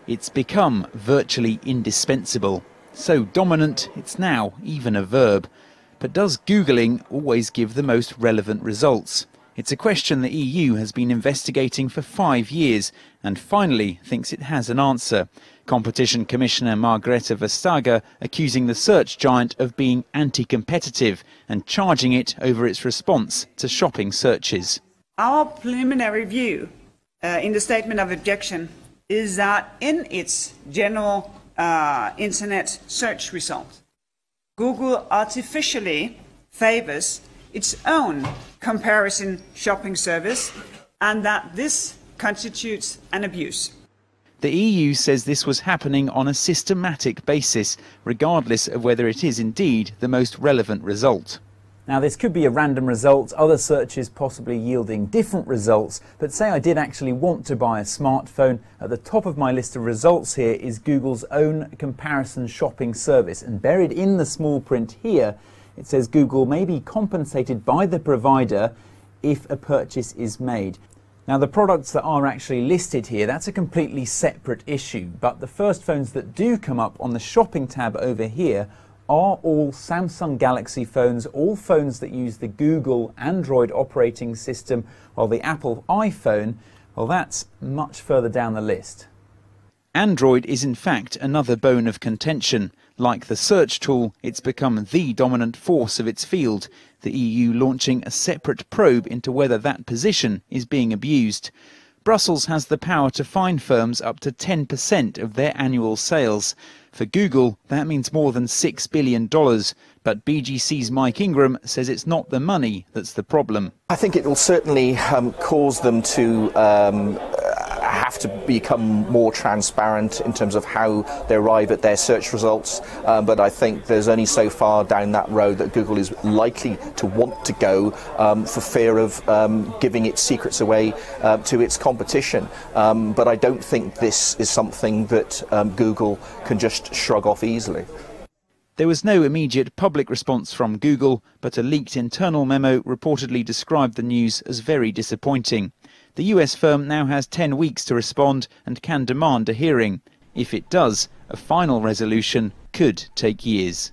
It's become virtually indispensable. So dominant, it's now even a verb. But does Googling always give the most relevant results? It's a question the EU has been investigating for 5 years and finally thinks it has an answer. Competition Commissioner Margrethe Vestager accusing the search giant of being anti-competitive and charging it over its response to shopping searches. Our preliminary view in the statement of objection is that in its general internet search result, Google artificially favours its own comparison shopping service and that this constitutes an abuse. The EU says this was happening on a systematic basis, regardless of whether it is indeed the most relevant result. Now, this could be a random result, other searches possibly yielding different results, but say I did actually want to buy a smartphone, at the top of my list of results here is Google's own comparison shopping service, and buried in the small print here, it says Google may be compensated by the provider if a purchase is made. Now, the products that are actually listed here, that's a completely separate issue, but the first phones that do come up on the shopping tab over here are all Samsung Galaxy phones, all phones that use the Google Android operating system, while the Apple iPhone, well, that's much further down the list. Android is in fact another bone of contention. Like the search tool, it's become the dominant force of its field, the EU launching a separate probe into whether that position is being abused. Brussels has the power to fine firms up to 10% of their annual sales. For Google, that means more than $6 billion. But BGC's Mike Ingram says it's not the money that's the problem. I think it will certainly cause them to have to become more transparent in terms of how they arrive at their search results. But I think there's only so far down that road that Google is likely to want to go for fear of giving its secrets away to its competition. But I don't think this is something that Google can just shrug off easily. There was no immediate public response from Google, but a leaked internal memo reportedly described the news as very disappointing. The US firm now has 10 weeks to respond and can demand a hearing. If it does, a final resolution could take years.